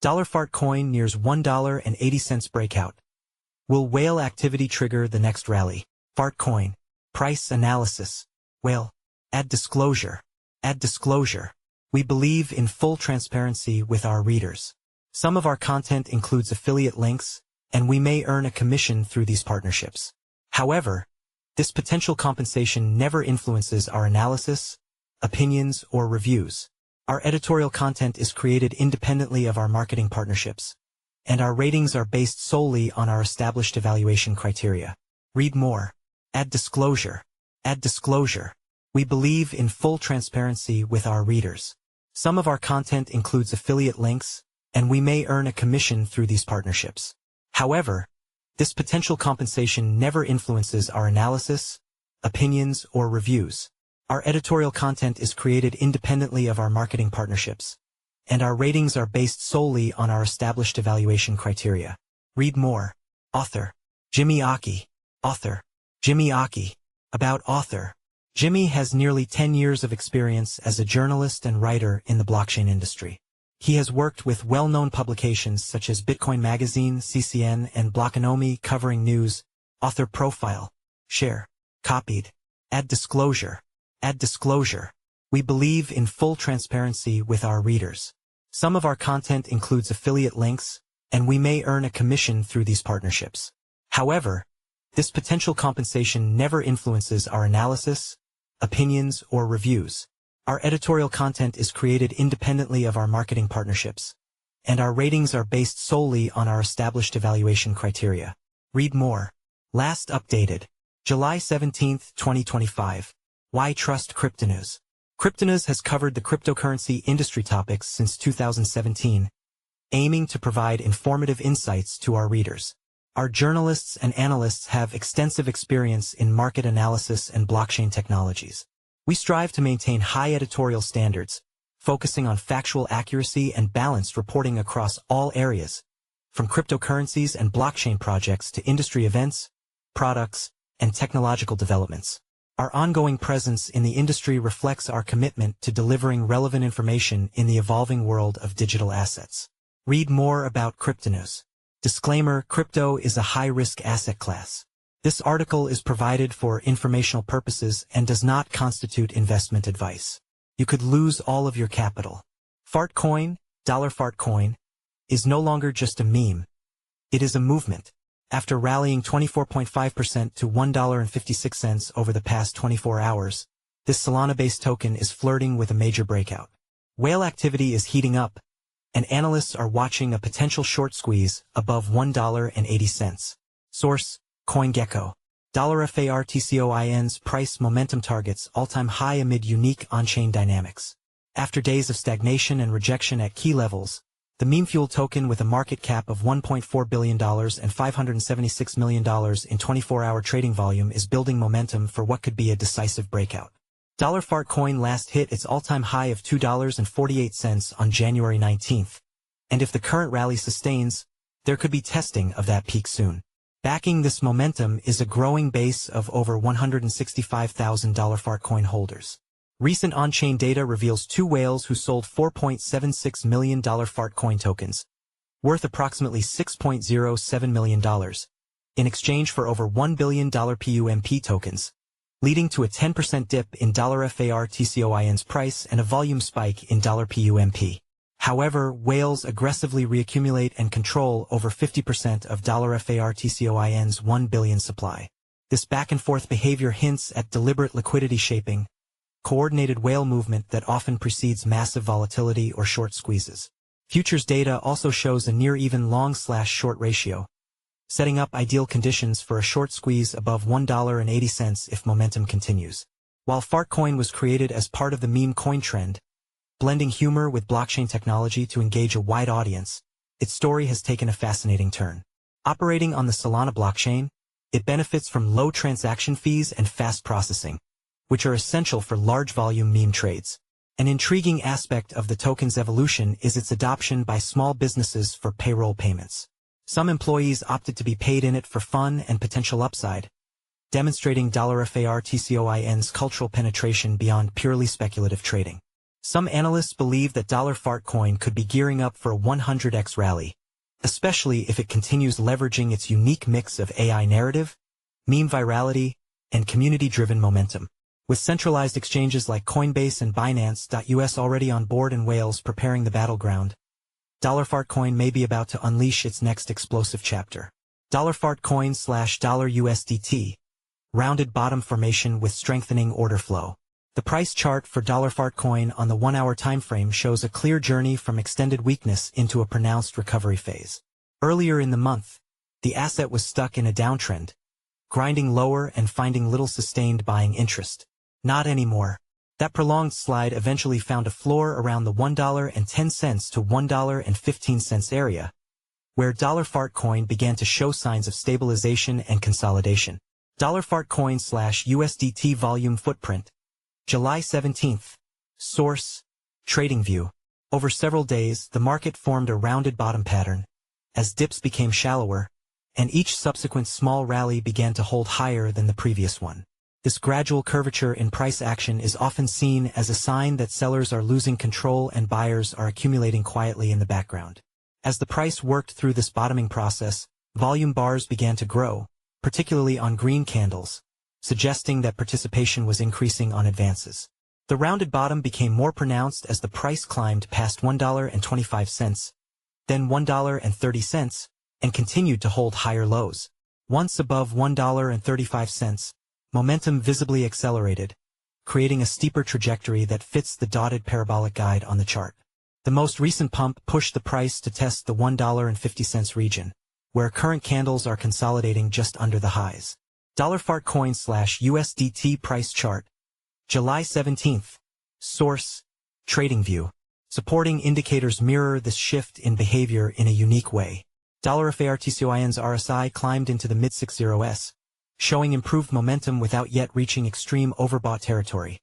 Fartcoin nears $1.80 breakout. Will whale activity trigger the next rally? Fartcoin. Price analysis. Whale. Add disclosure. Add disclosure. We believe in full transparency with our readers. Some of our content includes affiliate links, and we may earn a commission through these partnerships. However, this potential compensation never influences our analysis, opinions, or reviews. Our editorial content is created independently of our marketing partnerships, and our ratings are based solely on our established evaluation criteria. Read more. Add disclosure. Add disclosure. We believe in full transparency with our readers. Some of our content includes affiliate links, and we may earn a commission through these partnerships. However, this potential compensation never influences our analysis, opinions, or reviews. Our editorial content is created independently of our marketing partnerships, and our ratings are based solely on our established evaluation criteria. Read more. Author. Jimmy Aki. Author. Jimmy Aki. About author. Jimmy has nearly 10 years of experience as a journalist and writer in the blockchain industry. He has worked with well-known publications such as Bitcoin Magazine, CCN, and Blockonomi covering news. Author profile. Share. Copied. Add disclosure. Add disclosure. We believe in full transparency with our readers. Some of our content includes affiliate links, and we may earn a commission through these partnerships. However, this potential compensation never influences our analysis, opinions, or reviews. Our editorial content is created independently of our marketing partnerships, and our ratings are based solely on our established evaluation criteria. Read more. Last updated. July 17, 2025. Why trust Cryptonews? Cryptonews has covered the cryptocurrency industry topics since 2017, aiming to provide informative insights to our readers. Our journalists and analysts have extensive experience in market analysis and blockchain technologies. We strive to maintain high editorial standards, focusing on factual accuracy and balanced reporting across all areas, from cryptocurrencies and blockchain projects to industry events, products, and technological developments. Our ongoing presence in the industry reflects our commitment to delivering relevant information in the evolving world of digital assets. Read more about Cryptonews. Disclaimer: crypto is a high-risk asset class. This article is provided for informational purposes and does not constitute investment advice. You could lose all of your capital. Fartcoin, $Fartcoin, is no longer just a meme. It is a movement. After rallying 24.5% to $1.56 over the past 24 hours, this Solana-based token is flirting with a major breakout. Whale activity is heating up, and analysts are watching a potential short squeeze above $1.80. Source: CoinGecko. $Fartcoin's price momentum targets all-time high amid unique on-chain dynamics. After days of stagnation and rejection at key levels, the meme-fueled token with a market cap of $1.4 billion and $576 million in 24-hour trading volume is building momentum for what could be a decisive breakout. Fartcoin last hit its all-time high of $2.48 on January 19th, and if the current rally sustains, there could be testing of that peak soon. Backing this momentum is a growing base of over 165,000 Fartcoin holders. Recent on-chain data reveals two whales who sold $4.76 million Fartcoin tokens, worth approximately $6.07 million, in exchange for over $1 billion PUMP tokens, leading to a 10% dip in Fartcoin's price and a volume spike in PUMP. However, whales aggressively reaccumulate and control over 50% of Fartcoin's 1 billion supply. This back-and-forth behavior hints at deliberate liquidity shaping, coordinated whale movement that often precedes massive volatility or short squeezes. Futures data also shows a near-even long/short ratio, setting up ideal conditions for a short squeeze above $1.80 if momentum continues. While Fartcoin was created as part of the meme coin trend, blending humor with blockchain technology to engage a wide audience, its story has taken a fascinating turn. Operating on the Solana blockchain, it benefits from low transaction fees and fast processing, which are essential for large-volume meme trades. An intriguing aspect of the token's evolution is its adoption by small businesses for payroll payments. Some employees opted to be paid in it for fun and potential upside, demonstrating Fartcoin's cultural penetration beyond purely speculative trading. Some analysts believe that Fartcoin could be gearing up for a 100x rally, especially if it continues leveraging its unique mix of AI narrative, meme virality, and community-driven momentum. With centralized exchanges like Coinbase and Binance.us already on board and whales preparing the battleground, Fartcoin may be about to unleash its next explosive chapter. $Fartcoin/$USDT. Rounded bottom formation with strengthening order flow. The price chart for Fartcoin on the 1-hour timeframe shows a clear journey from extended weakness into a pronounced recovery phase. Earlier in the month, the asset was stuck in a downtrend, grinding lower and finding little sustained buying interest. Not anymore. That prolonged slide eventually found a floor around the $1.10 to $1.15 area, where Fartcoin began to show signs of stabilization and consolidation. Fartcoin/USDT volume footprint. July 17th. Source: TradingView. Over several days, the market formed a rounded bottom pattern, as dips became shallower, and each subsequent small rally began to hold higher than the previous one. This gradual curvature in price action is often seen as a sign that sellers are losing control and buyers are accumulating quietly in the background. As the price worked through this bottoming process, volume bars began to grow, particularly on green candles, suggesting that participation was increasing on advances. The rounded bottom became more pronounced as the price climbed past $1.25, then $1.30, and continued to hold higher lows. Once above $1.35, momentum visibly accelerated, creating a steeper trajectory that fits the dotted parabolic guide on the chart. The most recent pump pushed the price to test the $1.50 region, where current candles are consolidating just under the highs. Fartcoin/USDT price chart. July 17th. Source: TradingView. Supporting indicators mirror this shift in behavior in a unique way. Fartcoin's RSI climbed into the mid-60s, showing improved momentum without yet reaching extreme overbought territory,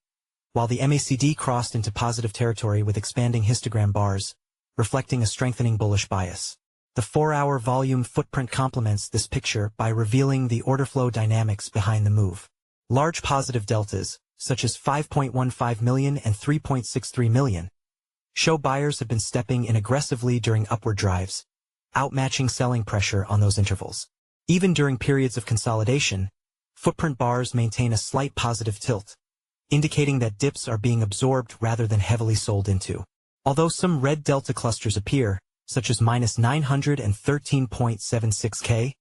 while the MACD crossed into positive territory with expanding histogram bars, reflecting a strengthening bullish bias. The 4-hour volume footprint complements this picture by revealing the order flow dynamics behind the move. Large positive deltas, such as 5.15 million and 3.63 million, show buyers have been stepping in aggressively during upward drives, outmatching selling pressure on those intervals. Even during periods of consolidation, footprint bars maintain a slight positive tilt, indicating that dips are being absorbed rather than heavily sold into. Although some red delta clusters appear, such as -913.76K,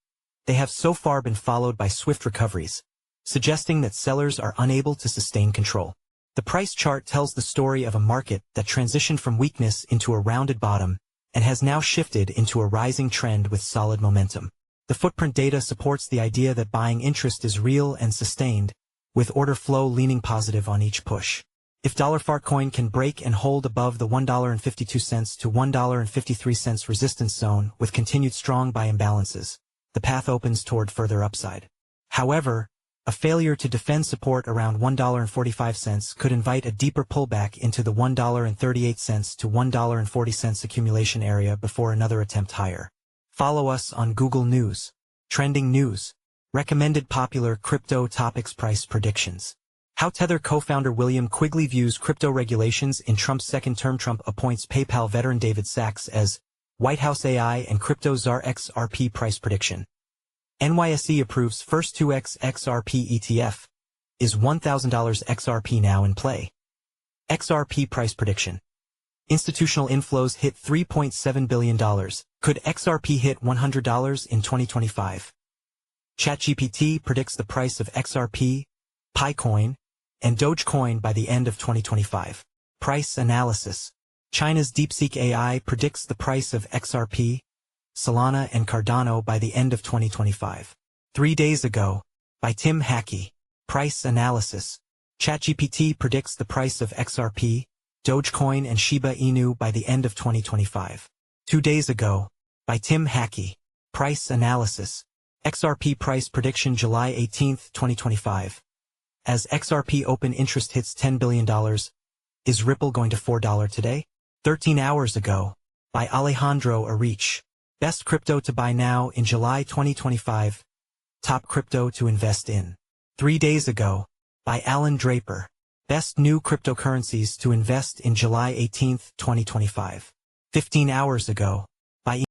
they have so far been followed by swift recoveries, suggesting that sellers are unable to sustain control. The price chart tells the story of a market that transitioned from weakness into a rounded bottom and has now shifted into a rising trend with solid momentum. The footprint data supports the idea that buying interest is real and sustained, with order flow leaning positive on each push. If Fartcoin can break and hold above the $1.52 to $1.53 resistance zone with continued strong buy imbalances, the path opens toward further upside. However, a failure to defend support around $1.45 could invite a deeper pullback into the $1.38 to $1.40 accumulation area before another attempt higher. Follow us on Google News. Trending news. Recommended popular crypto topics. Price predictions. How Tether co-founder William Quigley views crypto regulations in Trump's second term. Trump appoints PayPal veteran David Sachs as White House AI and crypto czar. XRP price prediction. NYSE approves first 2x XRP ETF. Is $1,000 XRP now in play? XRP price prediction. Institutional inflows hit $3.7 billion. Could XRP hit $100 in 2025? ChatGPT predicts the price of XRP, Fartcoin, and Dogecoin by the end of 2025. Price analysis. China's DeepSeek AI predicts the price of XRP, Solana, and Cardano by the end of 2025. 3 days ago, by Tim Hackey. Price analysis. ChatGPT predicts the price of XRP, Dogecoin, and Shiba Inu by the end of 2025. 2 days ago, by Tim Hackey. Price analysis. XRP price prediction July 18, 2025. As XRP open interest hits $10 billion, is Ripple going to $4 today? 13 hours ago, by Alejandro Arich. Best crypto to buy now in July 2025. Top crypto to invest in. 3 days ago, by Alan Draper. Best new cryptocurrencies to invest in July 18, 2025. 15 hours ago. By